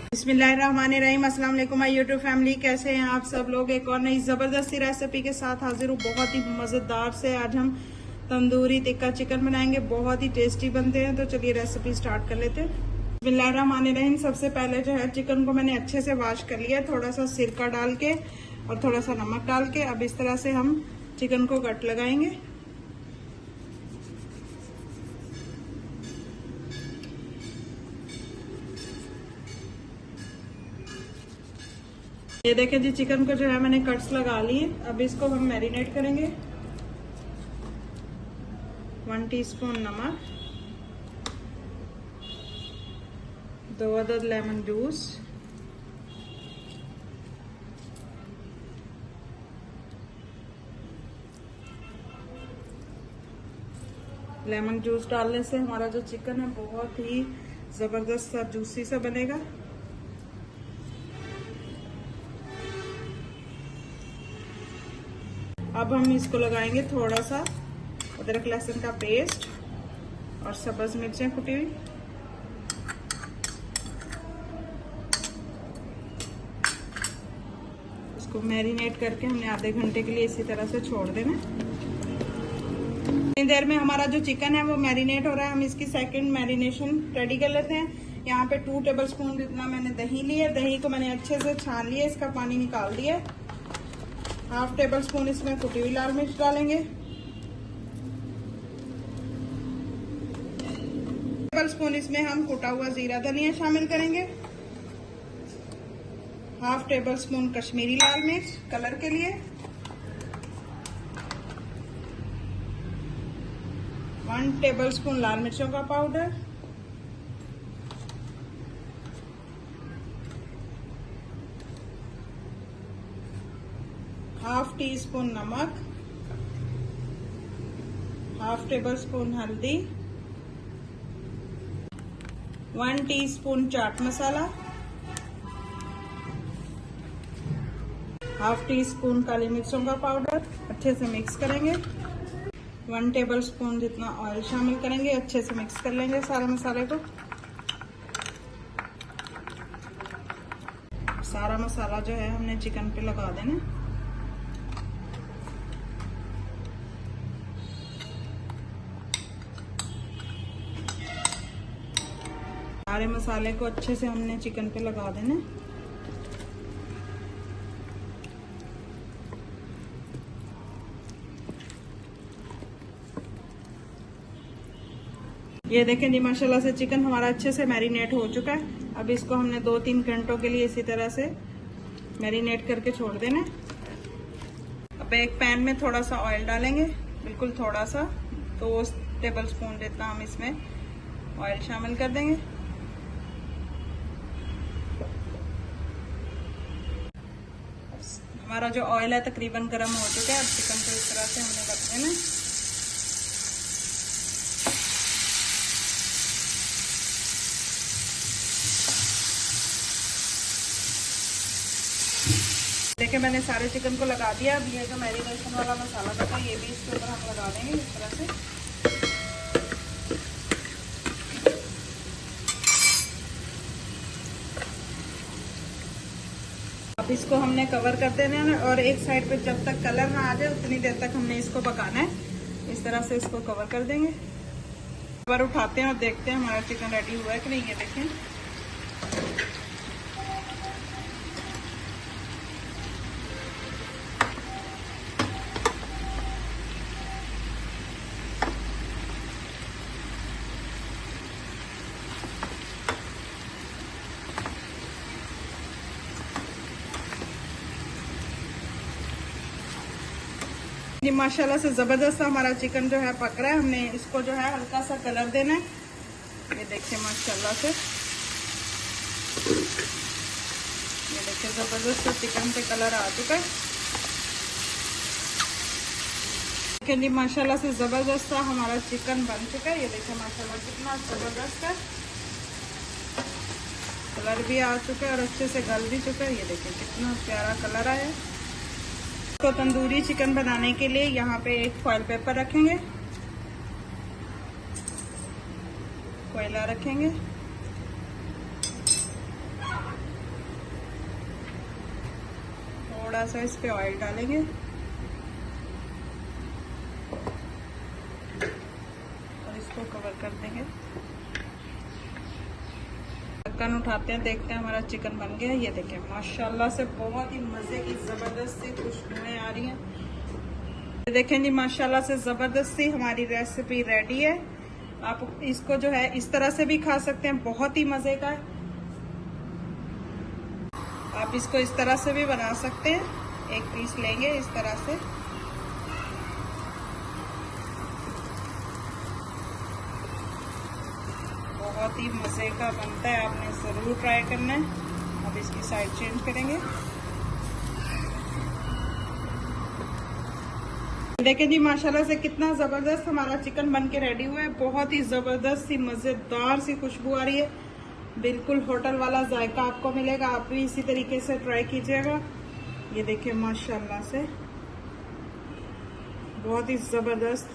बिस्मिल्लाहिर्रहमानिर्रहीम। अस्सलाम वालेकुम माय यूट्यूब फैमिली, कैसे हैं आप सब लोग। एक और नई ज़बरदस्ती रेसिपी के साथ हाजिर हूँ। बहुत ही मज़ेदार से आज हम तंदूरी टिक्का चिकन बनाएंगे। बहुत ही टेस्टी बनते हैं। तो चलिए रेसिपी स्टार्ट कर लेते हैं। बिस्मिल्लाहिर्रहमानिर्रहीम। सबसे पहले जो है चिकन को मैंने अच्छे से वॉश कर लिया, थोड़ा सा सिरका डाल के और थोड़ा सा नमक डाल के। अब इस तरह से हम चिकन को कट लगाएंगे। ये देखें जी, चिकन को जो है मैंने कट्स लगा लिए। अब इसको हम मैरिनेट करेंगे। 1 टीस्पून नमक, 2 अदद लेमन जूस, लेमन जूस डालने से हमारा जो चिकन है बहुत ही जबरदस्त सा जूसी सा बनेगा। अब हम इसको लगाएंगे थोड़ा सा अदरक लहसुन का पेस्ट और सब्ज मिर्चें कुटी हुई। इसको मैरिनेट करके हमने आधे घंटे के लिए इसी तरह से छोड़ देना। इतनी देर में हमारा जो चिकन है वो मैरिनेट हो रहा है। हम इसकी सेकंड मैरिनेशन रेडी कर लेते हैं। यहाँ पे 2 टेबलस्पून जितना मैंने दही लिया। दही को मैंने अच्छे से छान लिया, इसका पानी निकाल दिया। 1/2 टेबलस्पून इसमें कुटी हुई लाल मिर्च डालेंगे। 1 टेबलस्पून इसमें हम कुटा हुआ जीरा धनिया शामिल करेंगे। 1/2 टेबलस्पून कश्मीरी लाल मिर्च कलर के लिए। 1 टेबलस्पून लाल मिर्चों का पाउडर, 1/2 टीस्पून नमक, 1/2 टेबलस्पून हल्दी, 1 टीस्पून चाट मसाला, 1/2 टीस्पून काली मिर्चों का पाउडर। अच्छे से मिक्स करेंगे। 1 टेबलस्पून जितना ऑयल शामिल करेंगे। अच्छे से मिक्स कर लेंगे सारे मसाले को। सारा मसाला जो है हमने चिकन पे लगा देना। सारे मसाले को अच्छे से हमने चिकन पे लगा देना। ये देखें जी, माशाल्लाह से चिकन हमारा अच्छे से मैरिनेट हो चुका है। अब इसको हमने 2-3 घंटों के लिए इसी तरह से मैरिनेट करके छोड़ देना। अब एक पैन में थोड़ा सा ऑयल डालेंगे, बिल्कुल थोड़ा सा, 2 टेबलस्पून जितना हम इसमें ऑयल शामिल कर देंगे। हमारा जो ऑयल है तकरीबन गर्म हो चुका है। अब चिकन को इस तरह से हमने रख देना। देखिए मैंने सारे चिकन को लगा दिया। अब ये जो मैरिनेशन वाला मसाला था ये भी इसके ऊपर हम लगा देंगे इस तरह से। अब इसको हमने कवर कर देना है और एक साइड पे जब तक कलर ना आ जाए उतनी देर तक हमने इसको पकाना है। इस तरह से इसको कवर कर देंगे। कवर उठाते हैं और देखते हैं हमारा चिकन रेडी हुआ है कि नहीं। ये देखें, ये माशाल्लाह से जबरदस्त हमारा चिकन जो है पक रहा है। हमने इसको जो है हल्का सा कलर देना है। ये देखिए माशाल्लाह से, ये देखिए जबरदस्त चिकन पे कलर आ चुका है। देखिए जी, माशाल्लाह से जबरदस्त हमारा चिकन बन चुका है। ये देखिए माशाल्लाह कितना जबरदस्त है, कलर भी आ चुका है और अच्छे से गल भी चुका है। ये देखिए कितना प्यारा कलर आया। तो तंदूरी चिकन बनाने के लिए यहाँ पे एक फॉइल पेपर रखेंगे, कोयला रखेंगे, थोड़ा सा इस पे ऑयल डालेंगे और इसको कवर कर देंगे। ढक्कन उठाते हैं, देखते हैं हमारा चिकन बन गया। ये देखिए माशाल्लाह से बहुत ही मजे की जबरदस्त सी खुशबुएं आ रही हैं। देखें जी माशाल्लाह से जबरदस्त सी हमारी रेसिपी रेडी है। आप इसको जो है इस तरह से भी खा सकते हैं, बहुत ही मजे का है। आप इसको इस तरह से भी बना सकते हैं, एक पीस लेंगे इस तरह से। बहुत ही मजे का बनता है, आपने जरूर ट्राई करना है। अब इसकी साइड चेंज करेंगे। देखें जी माशाल्लाह से कितना जबरदस्त हमारा चिकन बन के रेडी हुआ है। बहुत ही जबरदस्त सी मजेदार सी खुशबू आ रही है, बिल्कुल होटल वाला जायका आपको मिलेगा। आप भी इसी तरीके से ट्राई कीजिएगा। ये देखिए माशाल्लाह से बहुत ही जबरदस्त,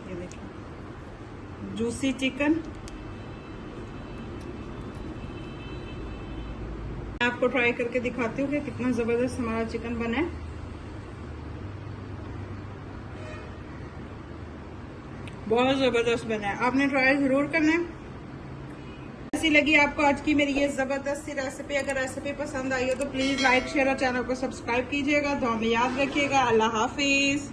ये देखिए जूसी चिकन। आपको ट्राई करके दिखाती हूँ कि कितना जबरदस्त हमारा चिकन बना है। बहुत जबरदस्त बना है, आपने ट्राई जरूर करना है। कैसी लगी आपको आज की मेरी ये जबरदस्त सी रेसिपी? अगर रेसिपी पसंद आई हो तो प्लीज लाइक शेयर और चैनल को सब्सक्राइब कीजिएगा। दुआ में याद रखिएगा। अल्लाह हाफिज।